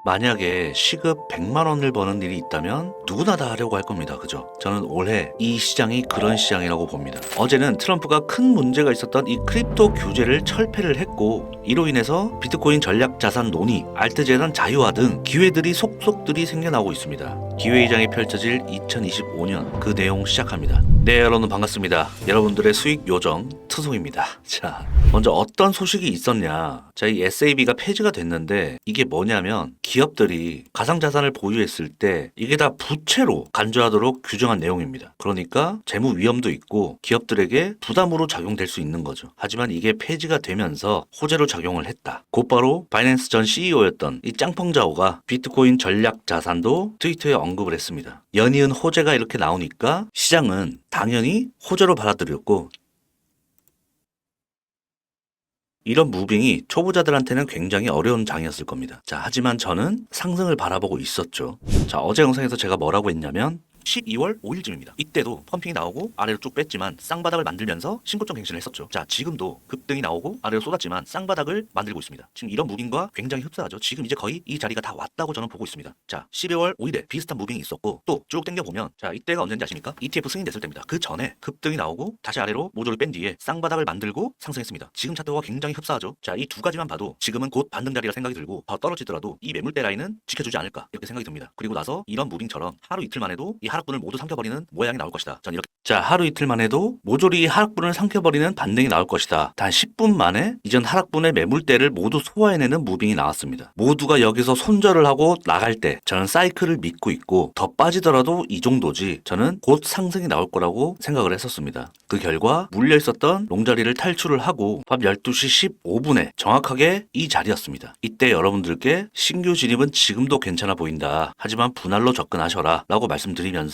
만약에 시급 100만 원을 버는 일이 있다면 누구나 다 하려고 할 겁니다. 그죠? 저는 올해 이 시장이 그런 시장이라고 봅니다. 어제는 트럼프가 큰 문제가 있었던 이 크립토 규제를 철폐를 했고, 이로 인해서 비트코인 전략 자산 논의, 알트 재단 자유화 등 기회들이 속속들이 생겨나고 있습니다. 기회의장이 펼쳐질 2025년 그 내용 시작합니다. 네, 여러분 반갑습니다. 여러분들의 수익 요정 투송입니다. 자, 먼저 어떤 소식이 있었냐? 자, 이 SAB가 폐지가 됐는데 이게 뭐냐면 기업들이 가상자산을 보유했을 때 이게 다 부채로 간주하도록 규정한 내용입니다. 그러니까 재무 위험도 있고 기업들에게 부담으로 작용될 수 있는 거죠. 하지만 이게 폐지가 되면서 호재로 작용을 했다. 곧바로 바이낸스 전 CEO였던 이 짱펑자오가 비트코인 전략 자산도 트위터에 언급을 했습니다. 연이은 호재가 이렇게 나오니까 시장은 당연히 호재로 받아들였고, 이런 무빙이 초보자들한테는 굉장히 어려운 장이었을 겁니다. 자, 하지만 저는 상승을 바라보고 있었죠. 자, 어제 영상에서 제가 뭐라고 했냐면 12월 5일쯤입니다. 이때도 펌핑이 나오고 아래로 쭉 뺐지만 쌍바닥을 만들면서 신고점 갱신을 했었죠. 자, 지금도 급등이 나오고 아래로 쏟았지만 쌍바닥을 만들고 있습니다. 지금 이런 무빙과 굉장히 흡사하죠. 지금 이제 거의 이 자리가 다 왔다고 저는 보고 있습니다. 자, 12월 5일에 비슷한 무빙이 있었고 또 쭉 당겨보면, 자, 이때가 언제인지 아십니까? ETF 승인됐을 때입니다. 그 전에 급등이 나오고 다시 아래로 모조를 뺀 뒤에 쌍바닥을 만들고 상승했습니다. 지금 차트와 굉장히 흡사하죠. 자, 이 두 가지만 봐도 지금은 곧 반등 자리라 생각이 들고, 더 떨어지더라도 이 매물대 라인은 지켜주지 않을까 이렇게 생각이 듭니다. 그리고 나서 이런 무빙처럼 하루 이틀만 해도 이 하락분을 모두 삼켜버리는 모양이 나올 것이다. 전 이렇게, 자, 하루 이틀만 해도 모조리 하락분을 삼켜버리는 반등이 나올 것이다. 단 10분 만에 이전 하락분의 매물대를 모두 소화해내는 무빙이 나왔습니다. 모두가 여기서 손절을 하고 나갈 때 저는 사이클을 믿고 있고, 더 빠지더라도 이 정도지 저는 곧 상승이 나올 거라고 생각을 했었습니다. 그 결과 물려 있었던 롱자리를 탈출을 하고 밤 12시 15분에 정확하게 이 자리였습니다. 이때 여러분들께 신규 진입은 지금도 괜찮아 보인다. 하지만 분할로 접근하셔라 라고 말씀드리면서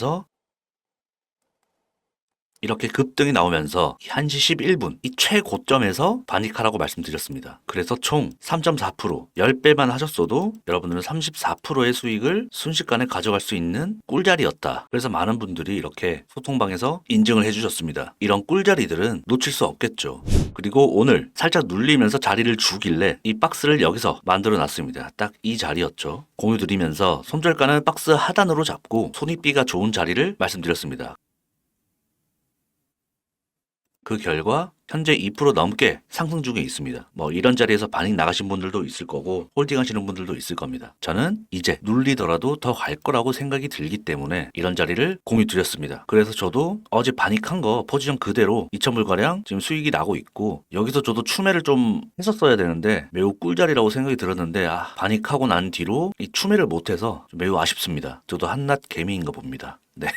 이렇게 급등이 나오면서 1시 11분 이 최고점에서 반익하라고 말씀드렸습니다. 그래서 총 3.4%, 10배만 하셨어도 여러분들은 34%의 수익을 순식간에 가져갈 수 있는 꿀자리였다. 그래서 많은 분들이 이렇게 소통방에서 인증을 해주셨습니다. 이런 꿀자리들은 놓칠 수 없겠죠. 그리고 오늘 살짝 눌리면서 자리를 주길래 이 박스를 여기서 만들어 놨습니다. 딱 이 자리였죠. 공유 드리면서 손절가는 박스 하단으로 잡고 손익비가 좋은 자리를 말씀드렸습니다. 그 결과 현재 2% 넘게 상승 중에 있습니다. 뭐 이런 자리에서 반익 나가신 분들도 있을 거고 홀딩 하시는 분들도 있을 겁니다. 저는 이제 눌리더라도 더 갈 거라고 생각이 들기 때문에 이런 자리를 공유 드렸습니다. 그래서 저도 어제 반익한 거 포지션 그대로 2,000불가량 지금 수익이 나고 있고, 여기서 저도 추매를 좀 했었어야 되는데 매우 꿀자리라고 생각이 들었는데 반익하고 난 뒤로 이 추매를 못해서 매우 아쉽습니다. 저도 한낱 개미인가 봅니다. 네.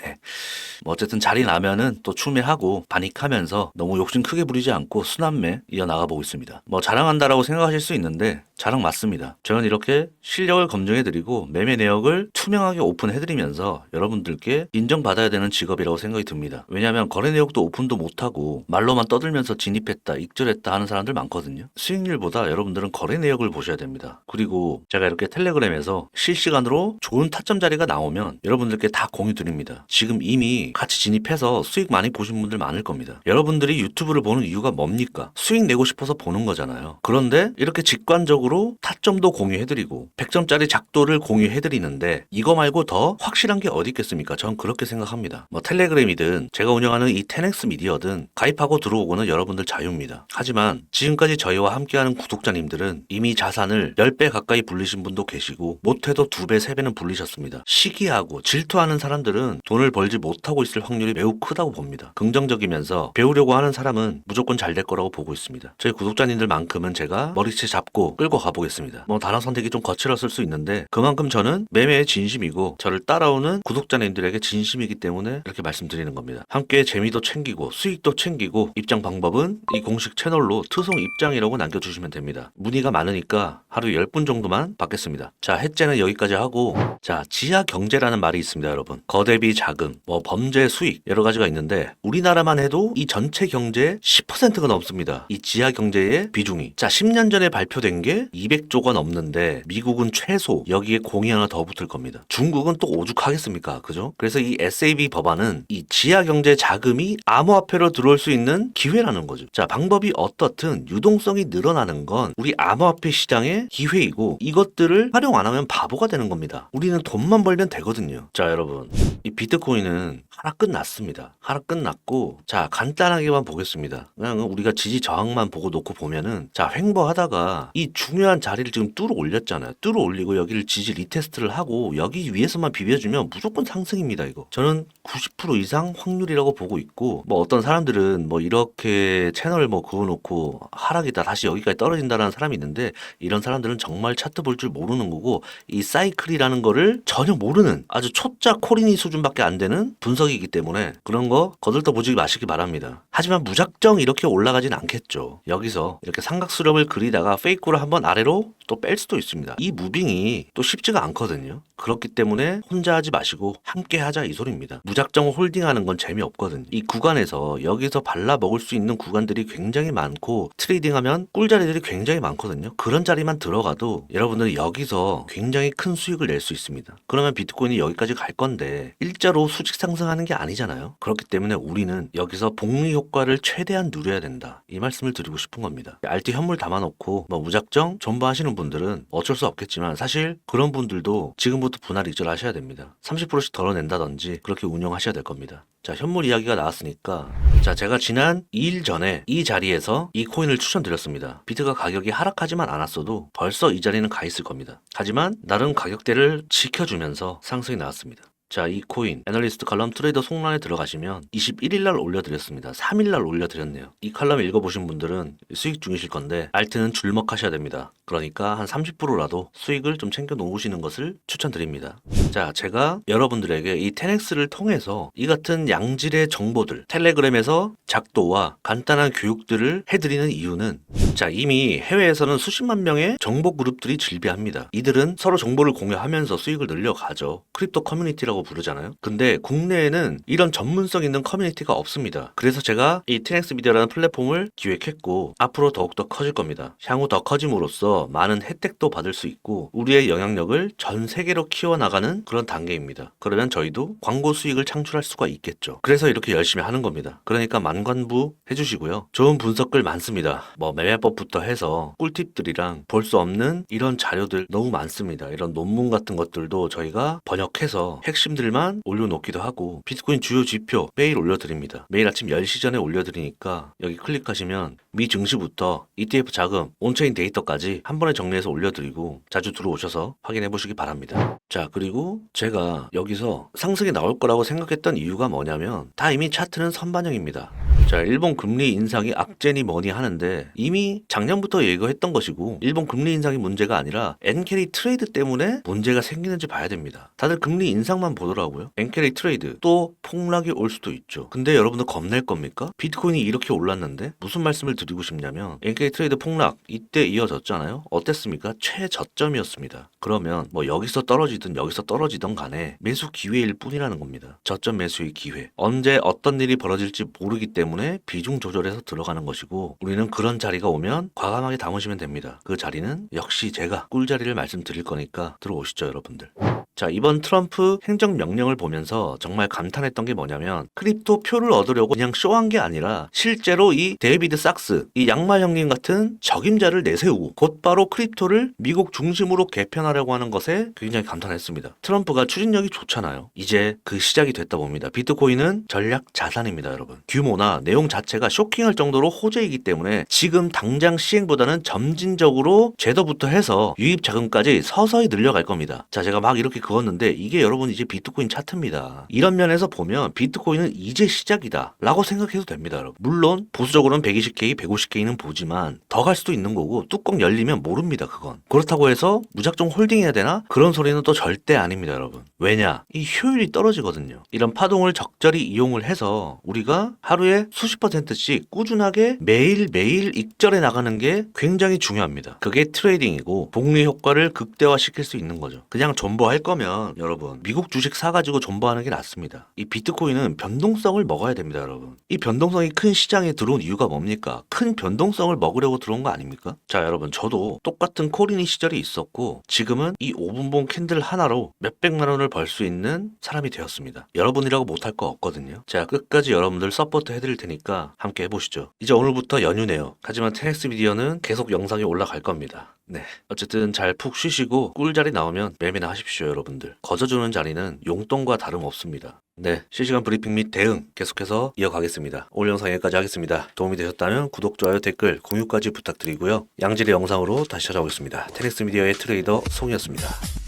뭐 어쨌든 자리 나면은 또 추매하고 반익하면서 너무 욕심 크게 부리지 않고 순환매 이어나가 보고 있습니다. 뭐 자랑한다라고 생각하실 수 있는데 자랑 맞습니다. 저는 이렇게 실력을 검증해드리고 매매 내역을 투명하게 오픈해드리면서 여러분들께 인정받아야 되는 직업이라고 생각이 듭니다. 왜냐하면 거래 내역도 오픈도 못하고 말로만 떠들면서 진입했다, 익절했다 하는 사람들 많거든요. 수익률보다 여러분들은 거래 내역을 보셔야 됩니다. 그리고 제가 이렇게 텔레그램에서 실시간으로 좋은 타점 자리가 나오면 여러분들께 다 공유 드립니다. 지금 이미 같이 진입해서 수익 많이 보신 분들 많을 겁니다. 여러분들이 유튜브를 보는 이유가 뭡니까? 수익 내고 싶어서 보는 거잖아요. 그런데 이렇게 직관적으로 타점도 공유해드리고 100점짜리 작도를 공유해드리는데 이거 말고 더 확실한 게 어디 있겠습니까? 전 그렇게 생각합니다. 뭐 텔레그램이든 제가 운영하는 이 10X 미디어든 가입하고 들어오고는 여러분들 자유입니다. 하지만 지금까지 저희와 함께하는 구독자님들은 이미 자산을 10배 가까이 불리신 분도 계시고 못해도 2배, 3배는 불리셨습니다. 시기하고 질투하는 사람들은 돈을 벌지 못하고 있을 확률이 매우 크다고 봅니다. 긍정적이면서 배우려고 하는 사람은 무조건 잘 될 거라고 보고 있습니다. 저희 구독자님들만큼은 제가 머리채 잡고 끌고 가보겠습니다. 뭐 단어 선택이 좀 거칠었을 수 있는데 그만큼 저는 매매에 진심이고 저를 따라오는 구독자님들에게 진심이기 때문에 이렇게 말씀드리는 겁니다. 함께 재미도 챙기고 수익도 챙기고 입장 방법은 이 공식 채널로 투송 입장이라고 남겨주시면 됩니다. 문의가 많으니까 하루 10분 정도만 받겠습니다. 자, 해째는 여기까지 하고, 자, 지하 경제라는 말이 있습니다, 여러분. 거대비 자금, 뭐 범죄 수익 여러 가지가 있는데 우리나라만 해도 이 전체 경제의 10%가 넘습니다. 이 지하 경제의 비중이. 자, 10년 전에 발표된 게 200조가 넘는데 미국은 최소 여기에 공이 하나 더 붙을 겁니다. 중국은 또 오죽하겠습니까? 그죠? 그래서 이 SAB 법안은 이 지하 경제 자금이 암호화폐로 들어올 수 있는 기회라는 거죠. 자, 방법이 어떻든 유동성이 늘어나는 건 우리 암호화폐 시장의 기회이고 이것들을 활용 안 하면 바보가 되는 겁니다. 우리는 돈만 벌면 되거든요. 자, 여러분. 이 비트코인은 하락 끝났습니다. 하락 끝났고 자, 간단하게만 보겠습니다. 그냥 우리가 지지 저항만 보고 놓고 보면은 자, 횡보하다가 이 중요한 자리를 지금 뚫어 올렸잖아요. 뚫어 올리고 여기를 지지 리테스트를 하고 여기 위에서만 비벼주면 무조건 상승입니다. 이거 저는 90% 이상 확률이라고 보고 있고 뭐 어떤 사람들은 뭐 이렇게 채널 뭐 그어놓고 하락이다 다시 여기까지 떨어진다라는 사람이 있는데 이런 사람들은 정말 차트 볼 줄 모르는 거고 이 사이클이라는 거를 전혀 모르는 아주 초짜 코리니 수준밖에 안 되는 분석이기 때문에 그런 거 거들떠 보지 마시기 바랍니다. 하지만 무작정 이렇게 올라가진 않겠죠. 여기서 이렇게 삼각수렴을 그리다가 페이크로 한번 아래로 또 뺄 수도 있습니다. 이 무빙이 또 쉽지가 않거든요. 그렇기 때문에 혼자 하지 마시고 함께 하자 이 소리입니다. 무작정 홀딩하는 건 재미없거든요. 이 구간에서 여기서 발라 먹을 수 있는 구간들이 굉장히 많고 트레이딩하면 꿀자리들이 굉장히 많거든요. 그런 자리만 들어가도 여러분들이 여기서 굉장히 큰 수익을 낼 수 있습니다. 그러면 비트코인이 여기까지 갈 건데 일자로 수직 상승하는 게 아니잖아요. 그렇기 때문에 우리는 여기서 복리 효과를 최대한 누려야 된다. 이 말씀을 드리고 싶은 겁니다. 알트 현물 담아놓고 뭐 무작정 존버하시는 분들은 어쩔 수 없겠지만 사실 그런 분들도 지금부터 분할 이절하셔야 됩니다. 30%씩 덜어낸다든지 그렇게 운영하셔야 될 겁니다. 자, 현물 이야기가 나왔으니까 자, 제가 지난 2일 전에 이 자리에서 이 코인을 추천드렸습니다. 비트가 가격이 하락하지만 않았어도 벌써 이 자리는 가 있을 겁니다. 하지만 나름 가격대를 지켜주면서 상승이 나왔습니다. 자, 이 코인 애널리스트 칼럼 트레이더 속란에 들어가시면 21일 날 올려드렸습니다. 3일 날 올려드렸네요. 이 칼럼 읽어보신 분들은 수익 중이실 건데 알트는 줄먹하셔야 됩니다. 그러니까 한 30%라도 수익을 좀 챙겨 놓으시는 것을 추천드립니다. 자, 제가 여러분들에게 이 10X를 통해서 이 같은 양질의 정보들 텔레그램에서 작도와 간단한 교육들을 해드리는 이유는 자, 이미 해외에서는 수십만 명의 정보 그룹들이 질비합니다. 이들은 서로 정보를 공유하면서 수익을 늘려가죠. 크립토 커뮤니티라고 부르잖아요. 근데 국내에는 이런 전문성 있는 커뮤니티가 없습니다. 그래서 제가 이 10X 미디어라는 플랫폼을 기획했고 앞으로 더욱더 커질 겁니다. 향후 더 커짐으로써 많은 혜택도 받을 수 있고 우리의 영향력을 전 세계로 키워나가는 그런 단계입니다. 그러면 저희도 광고 수익을 창출할 수가 있겠죠. 그래서 이렇게 열심히 하는 겁니다. 그러니까 만관부 해주시고요. 좋은 분석글 많습니다. 뭐 매매법부터 해서 꿀팁들이랑 볼 수 없는 이런 자료들 너무 많습니다. 이런 논문 같은 것들도 저희가 번역해서 핵심들만 올려놓기도 하고 비트코인 주요 지표 매일 올려드립니다. 매일 아침 10시 전에 올려드리니까 여기 클릭하시면 미 증시부터 ETF 자금, 온체인 데이터까지 한 번에 정리해서 올려드리고 자주 들어오셔서 확인해 보시기 바랍니다. 자, 그리고 제가 여기서 상승이 나올 거라고 생각했던 이유가 뭐냐면 다 이미 차트는 선반영입니다. 자, 일본 금리 인상이 악재니 뭐니 하는데 이미 작년부터 예고했던 것이고 일본 금리 인상이 문제가 아니라 엔캐리 트레이드 때문에 문제가 생기는지 봐야 됩니다. 다들 금리 인상만 보더라고요. 엔캐리 트레이드 또 폭락이 올 수도 있죠. 근데 여러분들 겁낼 겁니까? 비트코인이 이렇게 올랐는데 무슨 말씀을 드리고 싶냐면 엔캐리 트레이드 폭락 이때 이어졌잖아요. 어땠습니까? 최저점이었습니다. 그러면 뭐 여기서 떨어지든 여기서 떨어지던 간에 매수 기회일 뿐이라는 겁니다. 저점 매수의 기회. 언제 어떤 일이 벌어질지 모르기 때문에 비중 조절해서 들어가는 것이고 우리는 그런 자리가 오면 과감하게 담으시면 됩니다. 그 자리는 역시 제가 꿀자리를 말씀드릴 거니까 들어오시죠, 여러분들. 자, 이번 트럼프 행정명령을 보면서 정말 감탄했던 게 뭐냐면 크립토 표를 얻으려고 그냥 쇼한 게 아니라 실제로 이 데이비드 sak스, 이 양말 형님 같은 적임자를 내세우고 곧바로 크립토를 미국 중심으로 개편하려고 하는 것에 굉장히 감탄했습니다. 트럼프가 추진력이 좋잖아요. 이제 그 시작이 됐다 봅니다. 비트코인은 전략 자산입니다, 여러분. 규모나 내용 자체가 쇼킹할 정도로 호재이기 때문에 지금 당장 시행보다는 점진적으로 제도부터 해서 유입 자금까지 서서히 늘려갈 겁니다. 자, 제가 막 이렇게 그었는데 이게 여러분 이제 비트코인 차트입니다. 이런 면에서 보면 비트코인은 이제 시작이다 라고 생각해도 됩니다, 여러분. 물론 보수적으로는 120K, 150K는 보지만 더 갈 수도 있는 거고 뚜껑 열리면 모릅니다, 그건. 그렇다고 해서 무작정 홀딩해야 되나? 그런 소리는 또 절대 아닙니다, 여러분. 왜냐? 이 효율이 떨어지거든요. 이런 파동을 적절히 이용을 해서 우리가 하루에 수십 %씩 꾸준하게 매일매일 익절해 나가는 게 굉장히 중요합니다. 그게 트레이딩이고 복리 효과를 극대화시킬 수 있는 거죠. 그냥 존버할 거면 거면 여러분 미국 주식 사가지고 존버하는 게 낫습니다. 이 비트코인은 변동성을 먹어야 됩니다, 여러분. 이 변동성이 큰 시장에 들어온 이유가 뭡니까? 큰 변동성을 먹으려고 들어온 거 아닙니까? 자, 여러분 저도 똑같은 코린이 시절이 있었고 지금은 이 5분봉 캔들 하나로 몇백만 원을 벌 수 있는 사람이 되었습니다. 여러분이라고 못할 거 없거든요. 제가 끝까지 여러분들 서포트 해드릴 테니까 함께 해보시죠. 이제 오늘부터 연휴네요. 하지만 테넥스 미디어는 계속 영상이 올라갈 겁니다. 네, 어쨌든 잘 푹 쉬시고 꿀자리 나오면 매매나 하십시오, 여러분들. 거저주는 자리는 용돈과 다름없습니다. 네, 실시간 브리핑 및 대응 계속해서 이어가겠습니다. 오늘 영상 여기까지 하겠습니다. 도움이 되셨다면 구독, 좋아요, 댓글, 공유까지 부탁드리고요. 양질의 영상으로 다시 찾아오겠습니다. 테넥스 미디어의 트레이더 송이었습니다.